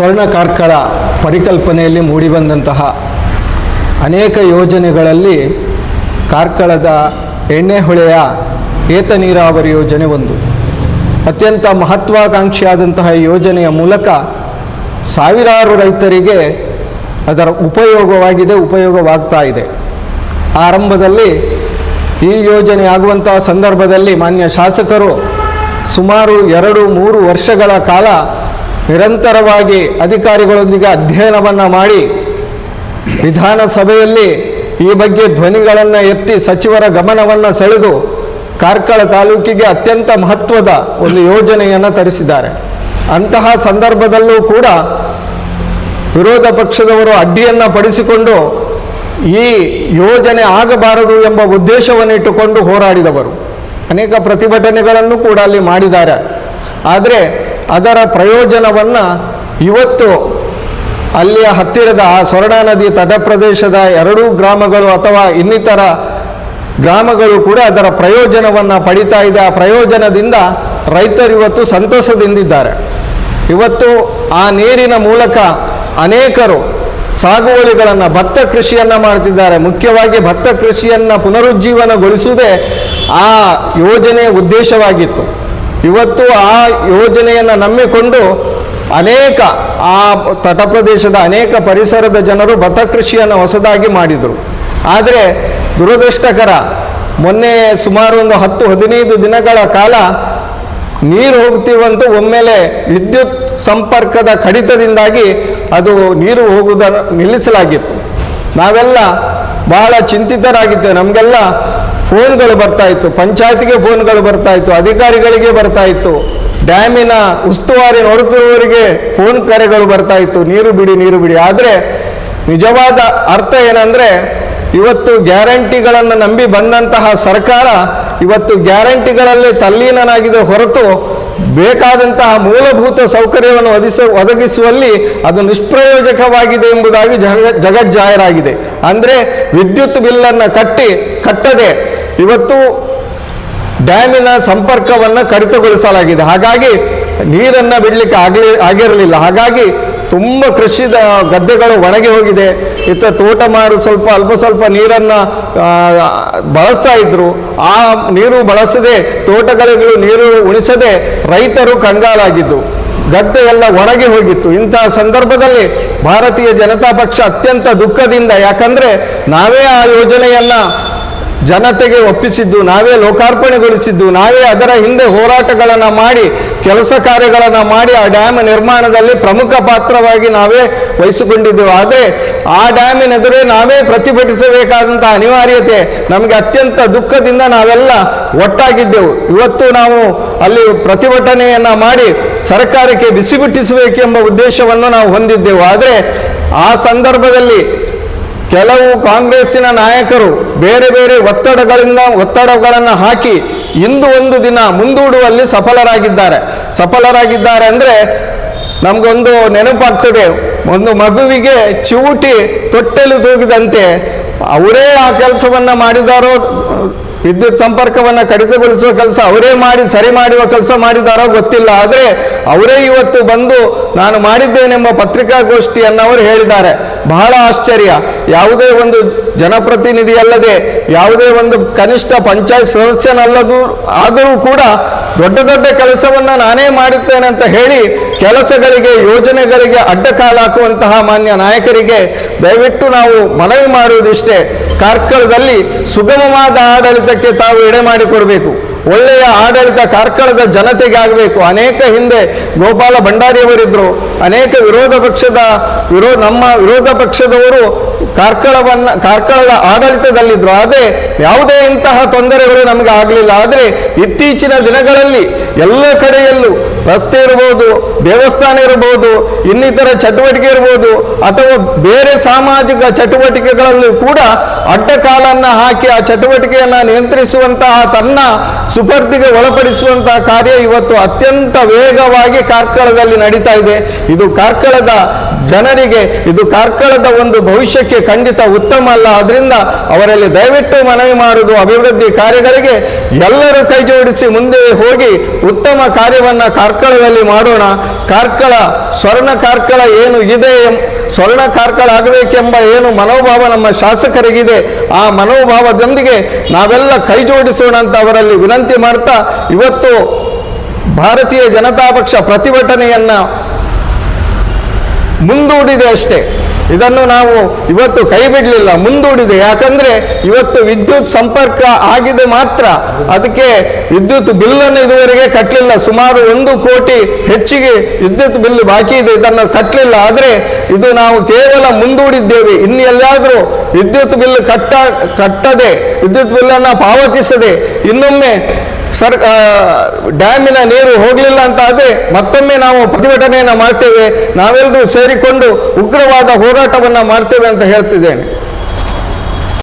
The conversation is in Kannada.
ಸ್ವರ್ಣ ಕಾರ್ಕಳ ಪರಿಕಲ್ಪನೆಯಲ್ಲಿ ಮೂಡಿಬಂದಂತಹ ಅನೇಕ ಯೋಜನೆಗಳಲ್ಲಿ ಕಾರ್ಕಳದ ಎಣ್ಣೆಹೊಳೆಯ ಏತ ನೀರಾವರಿ ಯೋಜನೆ ಒಂದು. ಅತ್ಯಂತ ಮಹತ್ವಾಕಾಂಕ್ಷಿಯಾದಂತಹ ಯೋಜನೆಯ ಮೂಲಕ ಸಾವಿರಾರು ರೈತರಿಗೆ ಅದರ ಉಪಯೋಗವಾಗ್ತಾ ಇದೆ. ಆರಂಭದಲ್ಲಿ ಈ ಯೋಜನೆ ಆಗುವಂತಹ ಸಂದರ್ಭದಲ್ಲಿ ಮಾನ್ಯ ಶಾಸಕರು ಸುಮಾರು 2-3 ವರ್ಷಗಳ ಕಾಲ ನಿರಂತರವಾಗಿ ಅಧಿಕಾರಿಗಳೊಂದಿಗೆ ಅಧ್ಯಯನವನ್ನು ಮಾಡಿ ವಿಧಾನಸಭೆಯಲ್ಲಿ ಈ ಬಗ್ಗೆ ಧ್ವನಿಗಳನ್ನು ಎತ್ತಿ ಸಚಿವರ ಗಮನವನ್ನು ಸೆಳೆದು ಕಾರ್ಕಳ ತಾಲೂಕಿಗೆ ಅತ್ಯಂತ ಮಹತ್ವದ ಒಂದು ಯೋಜನೆಯನ್ನು ತರಿಸಿದ್ದಾರೆ. ಅಂತಹ ಸಂದರ್ಭದಲ್ಲೂ ಕೂಡ ವಿರೋಧ ಪಕ್ಷದವರು ಅಡ್ಡಿಯನ್ನು ಪಡಿಸಿಕೊಂಡು ಈ ಯೋಜನೆ ಆಗಬಾರದು ಎಂಬ ಉದ್ದೇಶವನ್ನು ಇಟ್ಟುಕೊಂಡು ಹೋರಾಡಿದವರು. ಅನೇಕ ಪ್ರತಿಭಟನೆಗಳನ್ನು ಕೂಡ ಅಲ್ಲಿ ಮಾಡಿದ್ದಾರೆ. ಆದರೆ ಅದರ ಪ್ರಯೋಜನವನ್ನು ಇವತ್ತು ಅಲ್ಲಿಯ ಹತ್ತಿರದ ಆ ಸ್ವರ್ಣ ನದಿ ತಟ ಪ್ರದೇಶದ 2 ಗ್ರಾಮಗಳು ಅಥವಾ ಇನ್ನಿತರ ಗ್ರಾಮಗಳು ಕೂಡ ಅದರ ಪ್ರಯೋಜನವನ್ನು ಪಡಿತಾ ಇದೆ. ಆ ಪ್ರಯೋಜನದಿಂದ ರೈತರು ಇವತ್ತು ಸಂತಸದಿಂದಿದ್ದಾರೆ. ಇವತ್ತು ಆ ನೀರಿನ ಮೂಲಕ ಅನೇಕರು ಸಾಗುವಳಿಗಳನ್ನು ಭತ್ತ ಕೃಷಿಯನ್ನು ಮಾಡ್ತಿದ್ದಾರೆ. ಮುಖ್ಯವಾಗಿ ಭತ್ತ ಕೃಷಿಯನ್ನು ಪುನರುಜ್ಜೀವನಗೊಳಿಸುವುದೇ ಆ ಯೋಜನೆಯ ಉದ್ದೇಶವಾಗಿತ್ತು. ಇವತ್ತು ಆ ಯೋಜನೆಯನ್ನು ನಂಬಿಕೊಂಡು ಅನೇಕ ಆ ತಟ ಪ್ರದೇಶದ ಅನೇಕ ಪರಿಸರದ ಜನರು ಭತ್ತ ಕೃಷಿಯನ್ನು ಹೊಸದಾಗಿ ಮಾಡಿದರು. ಆದರೆ ದುರದೃಷ್ಟಕರ, ಮೊನ್ನೆ ಸುಮಾರು ಒಂದು 10-15 ದಿನಗಳ ಕಾಲ ನೀರು ಹೋಗ್ತೀವಂತೂ ಒಮ್ಮೆಲೆ ವಿದ್ಯುತ್ ಸಂಪರ್ಕದ ಕಡಿತದಿಂದಾಗಿ ಅದು ನೀರು ಹೋಗುವುದನ್ನು ನಿಲ್ಲಿಸಲಾಗಿತ್ತು. ನಾವೆಲ್ಲ ಬಹಳ ಚಿಂತಿತರಾಗಿದ್ದೇವೆ. ನಮಗೆಲ್ಲ ಫೋನ್ಗಳು ಬರ್ತಾ ಇತ್ತು, ಪಂಚಾಯತಿಗೆ ಫೋನ್ಗಳು ಬರ್ತಾ ಇತ್ತು, ಅಧಿಕಾರಿಗಳಿಗೆ ಬರ್ತಾ ಇತ್ತು, ಡ್ಯಾಮಿನ ಉಸ್ತುವಾರಿ ನೋಡುತ್ತಿರುವವರಿಗೆ ಫೋನ್ ಕರೆಗಳು ಬರ್ತಾ ಇತ್ತು, ನೀರು ಬಿಡಿ. ಆದರೆ ನಿಜವಾದ ಅರ್ಥ ಏನಂದರೆ, ಇವತ್ತು ಗ್ಯಾರಂಟಿಗಳನ್ನು ನಂಬಿ ಬಂದಂತಹ ಸರ್ಕಾರ ಇವತ್ತು ಗ್ಯಾರಂಟಿಗಳಲ್ಲೇ ತಲ್ಲೀನನಾಗಿದೆ ಹೊರತು ಬೇಕಾದಂತಹ ಮೂಲಭೂತ ಸೌಕರ್ಯವನ್ನು ಒದಗಿಸುವಲ್ಲಿ ಅದು ನಿಷ್ಪ್ರಯೋಜಕವಾಗಿದೆ ಎಂಬುದಾಗಿ ಜಗಜ್ಜಾಹೀರಾಗಿದೆ. ಅಂದರೆ ವಿದ್ಯುತ್ ಬಿಲ್ಲನ್ನು ಕಟ್ಟದೆ ಇವತ್ತು ಡ್ಯಾಮಿನ ಸಂಪರ್ಕವನ್ನು ಕಡಿತಗೊಳಿಸಲಾಗಿದೆ. ಹಾಗಾಗಿ ನೀರನ್ನು ಬಿಡಲಿಕ್ಕೆ ಆಗಿರಲಿಲ್ಲ. ಹಾಗಾಗಿ ತುಂಬ ಕೃಷಿದ ಗದ್ದೆಗಳು ಒಣಗಿ ಹೋಗಿದೆ. ತೋಟ ಮಾರು ಅಲ್ಪ ಸ್ವಲ್ಪ ನೀರನ್ನು ಬಳಸ್ತಾ ಇದ್ರು. ಆ ನೀರು ಬಳಸದೆ ತೋಟಗಳಿಗೆ ನೀರು ಉಣಿಸದೆ ರೈತರು ಕಂಗಾಲಾಗಿದ್ದು, ಗದ್ದೆ ಎಲ್ಲ ಒಣಗಿ ಹೋಗಿತ್ತು. ಇಂತಹ ಸಂದರ್ಭದಲ್ಲಿ ಭಾರತೀಯ ಜನತಾ ಪಕ್ಷ ಅತ್ಯಂತ ದುಃಖದಿಂದ, ಯಾಕಂದರೆ ನಾವೇ ಆ ಯೋಜನೆಯನ್ನು ಜನತೆಗೆ ಒಪ್ಪಿಸಿದ್ದು, ನಾವೇ ಲೋಕಾರ್ಪಣೆಗೊಳಿಸಿದ್ದು, ನಾವೇ ಅದರ ಹಿಂದೆ ಹೋರಾಟಗಳನ್ನು ಮಾಡಿ ಕೆಲಸ ಕಾರ್ಯಗಳನ್ನು ಮಾಡಿ ಆ ಡ್ಯಾಮ್ ನಿರ್ಮಾಣದಲ್ಲಿ ಪ್ರಮುಖ ಪಾತ್ರವಾಗಿ ನಾವೇ ವಹಿಸಿಕೊಂಡಿದ್ದೆವು. ಆದರೆ ಆ ಡ್ಯಾಮಿನ ಎದುರೇ ನಾವೇ ಪ್ರತಿಭಟಿಸಬೇಕಾದಂಥ ಅನಿವಾರ್ಯತೆ ನಮಗೆ ಅತ್ಯಂತ ದುಃಖದಿಂದ ನಾವೆಲ್ಲ ಒಟ್ಟಾಗಿದ್ದೆವು. ಇವತ್ತು ನಾವು ಅಲ್ಲಿ ಪ್ರತಿಭಟನೆಯನ್ನು ಮಾಡಿ ಸರ್ಕಾರಕ್ಕೆ ಬಿಸಿ ಮುಟ್ಟಿಸಬೇಕೆಂಬ ಉದ್ದೇಶವನ್ನು ನಾವು ಹೊಂದಿದ್ದೆವು. ಆದರೆ ಆ ಸಂದರ್ಭದಲ್ಲಿ ಕೆಲವು ಕಾಂಗ್ರೆಸ್ಸಿನ ನಾಯಕರು ಬೇರೆ ಬೇರೆ ಒತ್ತಡಗಳನ್ನು ಹಾಕಿ ಇಂದು ಒಂದು ದಿನ ಮುಂದೂಡುವಲ್ಲಿ ಸಫಲರಾಗಿದ್ದಾರೆ ಅಂದರೆ ನಮಗೊಂದು ನೆನಪಾಗ್ತದೆ. ಒಂದು ಮಗುವಿಗೆ ಚಿವುಟಿ ತೊಟ್ಟೆಲು ತೂಗಿದಂತೆ ಅವರೇ ಆ ಕೆಲಸವನ್ನು ಮಾಡಿದಾರೋ, ವಿದ್ಯುತ್ ಸಂಪರ್ಕವನ್ನು ಕಡಿತಗೊಳಿಸುವ ಕೆಲಸ ಅವರೇ ಮಾಡಿ ಸರಿ ಮಾಡುವ ಕೆಲಸ ಮಾಡಿದಾರೋ ಗೊತ್ತಿಲ್ಲ. ಆದರೆ ಅವರೇ ಇವತ್ತು ಬಂದು ನಾನು ಮಾಡಿದ್ದೇನೆಂಬ ಪತ್ರಿಕಾಗೋಷ್ಠಿಯನ್ನು ಅವರು ಹೇಳಿದ್ದಾರೆ. ಬಹಳ ಆಶ್ಚರ್ಯ. ಯಾವುದೇ ಒಂದು ಜನಪ್ರತಿನಿಧಿ ಅಲ್ಲದೆ, ಯಾವುದೇ ಒಂದು ಕನಿಷ್ಠ ಪಂಚಾಯತ್ ಆದರೂ ಕೂಡ ದೊಡ್ಡ ಕೆಲಸವನ್ನು ನಾನೇ ಮಾಡುತ್ತೇನೆ ಅಂತ ಹೇಳಿ ಕೆಲಸಗಳಿಗೆ ಯೋಜನೆಗಳಿಗೆ ಅಡ್ಡಕಾಲ ಹಾಕುವಂತಹ ಮಾನ್ಯ ನಾಯಕರಿಗೆ ದಯವಿಟ್ಟು ನಾವು ಮನವಿ ಮಾಡುವುದಿಷ್ಟೇ, ಕಾರ್ಕಳದಲ್ಲಿ ಸುಗಮವಾದ ಆಡಳಿತಕ್ಕೆ ತಾವು ಎಡೆ ಮಾಡಿಕೊಡಬೇಕು. ಒಳ್ಳೆಯ ಆಡಳಿತ ಕಾರ್ಕಳದ ಜನತೆಗೆ ಆಗಬೇಕು. ಅನೇಕ ಹಿಂದೆ ಗೋಪಾಲ ಭಂಡಾರಿಯವರಿದ್ದರು, ಅನೇಕ ನಮ್ಮ ವಿರೋಧ ಪಕ್ಷದವರು ಕಾರ್ಕಳದ ಆಡಳಿತದಲ್ಲಿದ್ದರು. ಆದರೆ ಯಾವುದೇ ಇಂತಹ ತೊಂದರೆಗಳು ನಮಗೆ ಆಗಲಿಲ್ಲ. ಆದರೆ ಇತ್ತೀಚಿನ ದಿನಗಳಲ್ಲಿ ಎಲ್ಲ ಕಡೆಯಲ್ಲೂ ರಸ್ತೆ ಇರ್ಬೋದು, ದೇವಸ್ಥಾನ ಇರ್ಬೋದು, ಇನ್ನಿತರ ಚಟುವಟಿಕೆ ಇರ್ಬೋದು, ಅಥವಾ ಬೇರೆ ಸಾಮಾಜಿಕ ಚಟುವಟಿಕೆಗಳಲ್ಲೂ ಕೂಡ ಅಡ್ಡಕಾಲನ್ನು ಹಾಕಿ ಆ ಚಟುವಟಿಕೆಯನ್ನು ನಿಯಂತ್ರಿಸುವಂತಹ ತನ್ನ ಸುಪರ್ದಿಗೆ ಒಳಪಡಿಸುವಂತಹ ಕಾರ್ಯ ಇವತ್ತು ಅತ್ಯಂತ ವೇಗವಾಗಿ ಕಾರ್ಕಳದಲ್ಲಿ ನಡೀತಾ ಇದೆ. ಇದು ಕಾರ್ಕಳದ ಜನರಿಗೆ ಇದು ಕಾರ್ಕಳದ ಒಂದು ಭವಿಷ್ಯಕ್ಕೆ ಖಂಡಿತ ಉತ್ತಮ ಅಲ್ಲ. ಅದರಿಂದ ಅವರಲ್ಲಿ ದಯವಿಟ್ಟು ಮನವಿ ಮಾಡುವುದು, ಅಭಿವೃದ್ಧಿ ಕಾರ್ಯಗಳಿಗೆ ಎಲ್ಲರೂ ಕೈ ಜೋಡಿಸಿ ಮುಂದೆ ಹೋಗಿ ಉತ್ತಮ ಕಾರ್ಯವನ್ನು ಕಾರ್ಕಳದಲ್ಲಿ ಮಾಡೋಣ. ಕಾರ್ಕಳ ಸ್ವರ್ಣ ಕಾರ್ಕಳ ಏನು ಇದೆ, ಸ್ವರ್ಣ ಕಾರ್ಕಳ ಆಗಬೇಕೆಂಬ ಏನು ಮನೋಭಾವ ನಮ್ಮ ಶಾಸಕರಿಗಿದೆ, ಆ ಮನೋಭಾವದೊಂದಿಗೆ ನಾವೆಲ್ಲ ಕೈ ಜೋಡಿಸೋಣ ಅಂತ ಅವರಲ್ಲಿ ವಿನಂತಿ ಮಾಡ್ತಾ, ಇವತ್ತು ಭಾರತೀಯ ಜನತಾ ಪಕ್ಷ ಪ್ರತಿಭಟನೆಯನ್ನು ಮುಂದೂಡಿದೆ ಅಷ್ಟೇ. ಇದನ್ನು ನಾವು ಇವತ್ತು ಕೈ ಬಿಡಲಿಲ್ಲ, ಮುಂದೂಡಿದೆ. ಯಾಕಂದರೆ ಇವತ್ತು ವಿದ್ಯುತ್ ಸಂಪರ್ಕ ಆಗಿದೆ ಮಾತ್ರ, ಅದಕ್ಕೆ ವಿದ್ಯುತ್ ಬಿಲ್ಲನ್ನು ಇದುವರೆಗೆ ಕಟ್ಟಲಿಲ್ಲ. ಸುಮಾರು 1 ಕೋಟಿ ಹೆಚ್ಚಿಗೆ ವಿದ್ಯುತ್ ಬಿಲ್ ಬಾಕಿ ಇದೆ, ಇದನ್ನು ಕಟ್ಟಲಿಲ್ಲ. ಆದರೆ ಇದು ನಾವು ಕೇವಲ ಮುಂದೂಡಿದ್ದೇವೆ. ಇನ್ನು ಎಲ್ಲಾದರೂ ವಿದ್ಯುತ್ ಬಿಲ್ ಕಟ್ಟದೆ ವಿದ್ಯುತ್ ಬಿಲ್ಲನ್ನು ಪಾವತಿಸದೆ ಇನ್ನೊಮ್ಮೆ ಡ್ಯಾಮಿನ ನೀರು ಹೋಗಲಿಲ್ಲ ಅಂತ ಆದರೆ ಮತ್ತೊಮ್ಮೆ ನಾವು ಪ್ರತಿಭಟನೆಯನ್ನು ಮಾಡ್ತೇವೆ. ನಾವೆಲ್ಲರೂ ಸೇರಿಕೊಂಡು ಉಗ್ರವಾದ ಹೋರಾಟವನ್ನು ಮಾಡ್ತೇವೆ ಅಂತ ಹೇಳ್ತಿದ್ದೇನೆ.